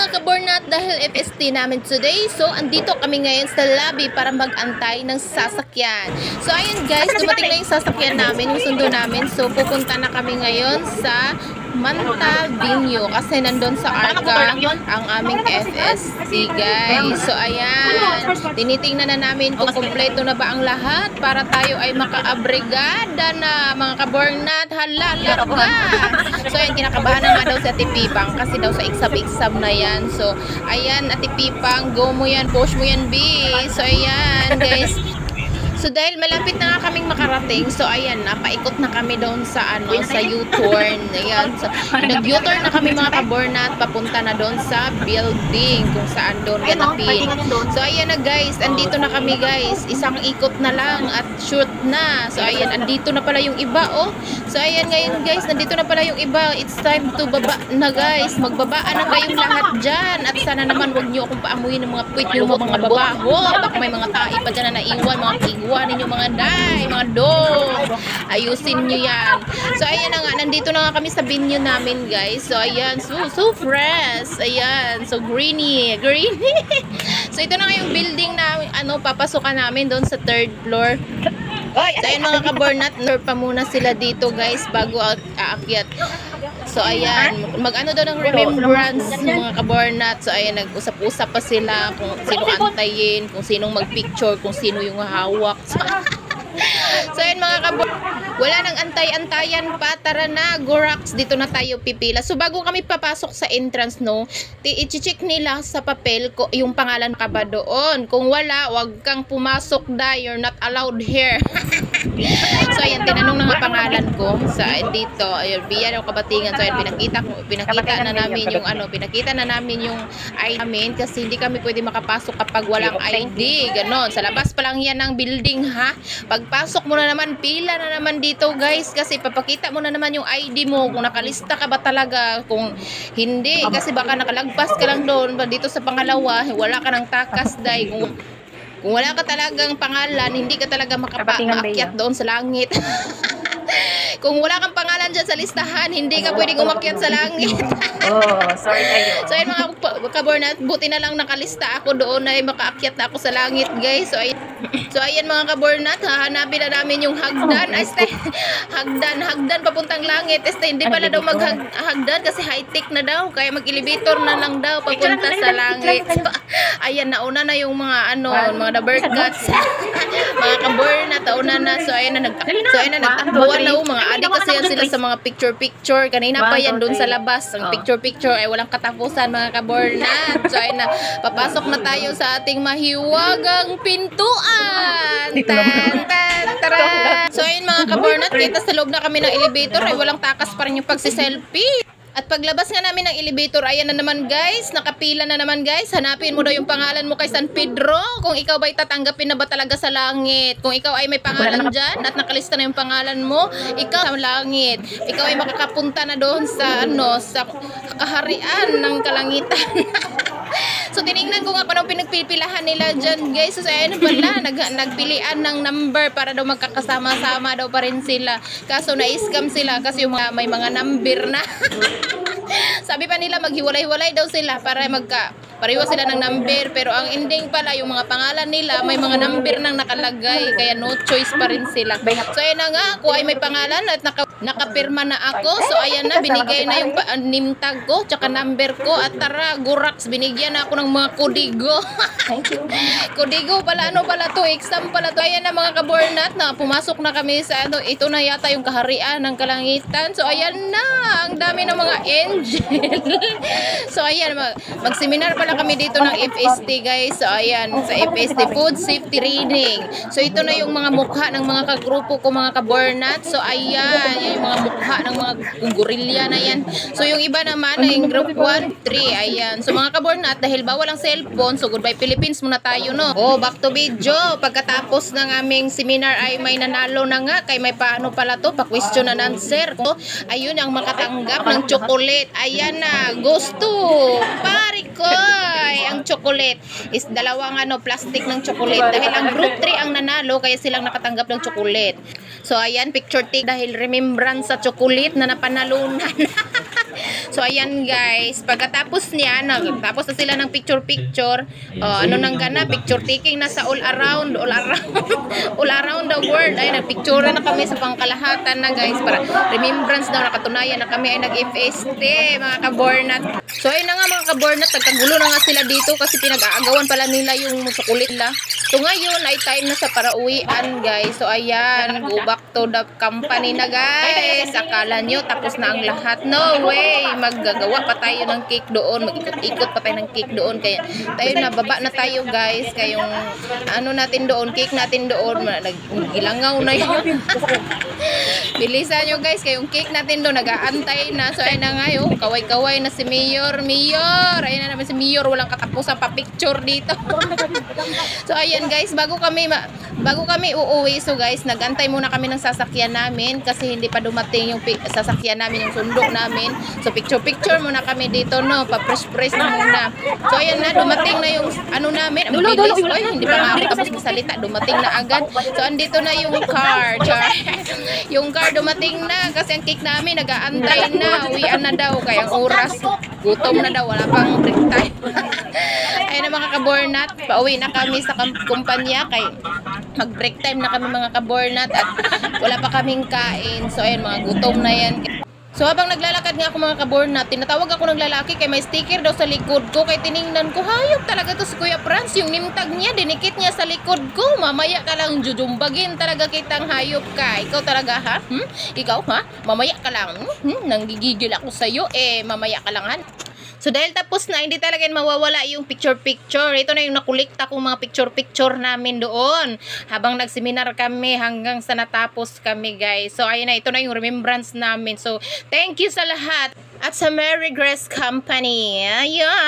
mga kabornat, dahil FST namin today, so andito kami ngayon sa lobby para mag-antay ng sasakyan. So ayun guys, dumating na yung sasakyan namin, yung sundo namin. So pupunta na kami ngayon sa Manta Vinyo kasi nandun sa Arca ang aming FST guys. So ayan, tinitingnan na namin kung kompleto na ba ang lahat para tayo ay makaabrigada na mga kabornat. Hala, larga! So ayan, kinakabahan na nga daw si Ate Pipang kasi daw sa exam na yan. So ayan, Ate Pipang, go mo yan, push mo yan, B. So ayan guys. So dahil malapit na nga kaming makarating, so ayan, napaikot na kami doon sa sa U-turn. Ayan, so nag-U-turn na kami mga kabornat, papunta na doon sa building kung saan doon ganapin. So ayan na guys, andito na kami guys. Isang ikot na lang at shoot na. So ayan, andito na pala yung iba oh. So ayan ngayon guys, nandito na pala yung iba. It's time to baba na guys. Magbabaan na kayong lahat dyan. At sana naman wag nyo akong paamuyin ng mga puwit yung mga babaho. Baka may mga tae pa dyan na naiwan, mga kigwa ninyo mga day, mga dog. Ayusin nyo yan. So ayan na nga, nandito na nga kami sa venue namin guys. So ayan, so fresh. Ayan, so greeny. So ito na nga yung building na papasokan namin doon sa 3rd floor. So ayan mga kabornat, pa muna sila dito guys bago aakyat. So ayan, mag-ano daw ng remembrance mga kabornat. So ayan, nag-usap-usap pa sila kung sino antayin, kung sinong mag-picture, kung sino yung hawak. So ayan mga kabornat, wala nang antay-antayan pa. Tara na, Gorax, dito na tayo pipila. So bago kami papasok sa entrance, i-check nila sa papel yung pangalan ka ba doon. Kung wala, wag kang pumasok da, you're not allowed here. So ayan, tinanong na nga pangalan ko sa dito. Ayun, Bia daw Kabatingan. So ayan, pinakita na namin yung ID namin kasi hindi kami pwede makapasok kapag walang ID. Ganon. Sa labas pa lang yan ng building ha. Pagpasok mo na naman, pila na naman dito guys kasi papakita mo na naman yung ID mo kung nakalista ka ba talaga, kung hindi kasi baka nakalagpas ka lang doon dito sa pangalawa, wala ka ng takas day. Kung wala ka talagang pangalan, hindi ka talaga maakyat doon sa langit. Kung wala kang pangalan dyan sa listahan, hindi ka pwedeng umakyat sa langit. Sorry kayo. So ayun mga kabornat, buti na lang nakalista ako doon na makaakyat na ako sa langit guys. So ayan mga kabornat, hahanapin na namin yung hagdan. Hagdan papuntang langit. Hindi pala daw maghagdan kasi high-tech na daw. Kaya mag-elevator na lang daw papunta sa langit. So, ayan, nauna na yung mga mga dabercats. Mga kabornat, nauna na. So ayan na, nagtakbuhan na mga adik kasi yan sila sa mga picture. Kanina pa yan doon sa labas. Ang picture ay walang katapusan mga kabornat. So ayun na, papasok na tayo sa ating mahiwagang pintuan. So ayun mga kabornat, kita sa loob na kami ng elevator ay walang takas pa rin yung pagsiselfie. At paglabas nga namin ng elevator, ayan na naman guys, nakapila na naman guys. Hanapin mo daw yung pangalan mo kay San Pedro. Kung ikaw ba'y tatanggapin na ba talaga sa langit. Kung ikaw ay may pangalan dyan at nakalista na yung pangalan mo, ikaw sa langit. Ikaw ay makakapunta na doon sa sa kaharian ng kalangitan. So tinignan ko nga kung anong pinagpipilahan nila dyan guys. So ayun pala, nagpilian ng number para daw magkakasama-sama daw pa rin sila. Kaso na-scam sila kasi yung may mga number na. Sabi pa nila maghiwalay-hiwalay daw sila para pareho sila ng number, pero ang ending pala yung mga pangalan nila may mga number nang nakalagay, kaya no choice pa rin sila. So ayan na nga, ako ay may pangalan at nakapirma na ako. So ayan na, binigay na yung name tag ko tsaka number ko. At tara, Gorax, binigyan na ako ng mga kodigo. Thank you. Kodigo pala, pala to, exam pala to. Ayan na mga kabornat, na pumasok na kami sa ito na yata yung kaharian ng kalangitan. So ayan na, ang dami ng mga angel. So ayan, mag-seminar pala kami dito ng FST guys. So ayan, sa FST Food Safety Training. So ito na yung mga mukha ng mga kagrupo ko mga kabornat. So ayan, yung mga mukha ng mga gorilla na yan. So yung iba naman ay group 1, 3. Ayan. So mga kabornat, dahil bawal ang cellphone, so goodbye Philippines muna tayo back to video. Pagkatapos ng aming seminar ay may nanalo na nga. Kay may paano pala to, pa-question and answer. Ayun ang makatanggap ng chocolate. Ayan na, gusto pare ko. Ang chocolate is dalawang plastic ng chocolate dahil ang group 3 ang nanalo kaya silang nakatanggap ng chocolate. So ayan, picture take dahil remembrance sa chocolate na napanalunan. So, ayan guys. Pagkatapos niya, tapos na sila ng picture-picture. Ano nang gana? Picture taking na sa all around the world. Ay, nagpicture na kami sa pangkalahatan na guys. Para remembrance daw, nakatunayan na kami ay nag-FST, mga kabornat. So, ayun na nga mga kabornat. Nagkagulo na nga sila dito kasi pinag-aagawan pala nila yung sukulit nila. So, ngayon ay time na sa parauwian guys. So, ayan. Go back to the company na guys. Akala nyo tapos na ang lahat. No way. Maggagawa pa tayo ng cake doon. Mag-ikot-ikot pa tayo ng cake doon. Kaya tayo na, baba na tayo guys. Kayong ano natin doon, cake natin doon. Gilangaw na yun. Bilisan nyo guys. Kayong cake natin doon, nag-aantay na. So, ayun na nga yun. Kaway-kaway na si Mayor. Ayun na naman si Mayor. Walang katapusan pa picture dito. So, ayan guys. Bago kami uuwi. So, guys, nagantay muna kami ng sasakyan namin. Kasi hindi pa dumating yung sasakyan namin, yung sundo namin. So, picture-picture muna kami dito, no? Pa-press-press na muna. So, ayan na. Dumating na yung ano namin. Mabilis. Ay, hindi pa nga ako tapos masalita. Dumating na agad. So, andito na yung car. Yung car dumating na. Kasi ang cake namin, nag-aantay na. Uwian na daw. Kaya ang oras, gutom na daw. Wala pang break time. Ayun na mga kabornat. Pauwi na kami sa kumpanya. Kaya mag-break time na kami mga kabornat. At wala pa kaming kain. So, ayun, mga gutom na yan. So, habang naglalakad nga ako mga kabornat, tinatawag ako ng lalaki kay may sticker daw sa likod ko. Kaya tiningnan ko, hayop talaga to si Kuya Franz. Yung nimtag niya, dinikit niya sa likod ko. Mamaya ka lang jujumbagin talaga kitang hayop ka. Ikaw talaga ha? Ikaw ha? Mamaya ka lang. Nanggigigil ako sa'yo. Mamaya ka lang ha? So, dahil tapos na, hindi talaga mawawala yung picture-picture. Ito na yung nakulikta kong mga picture-picture namin doon. Habang nagseminar kami hanggang sa natapos kami, guys. So, ayun na. Ito na yung remembrance namin. So, thank you sa lahat. At sa Mary Grace Company. Ayun.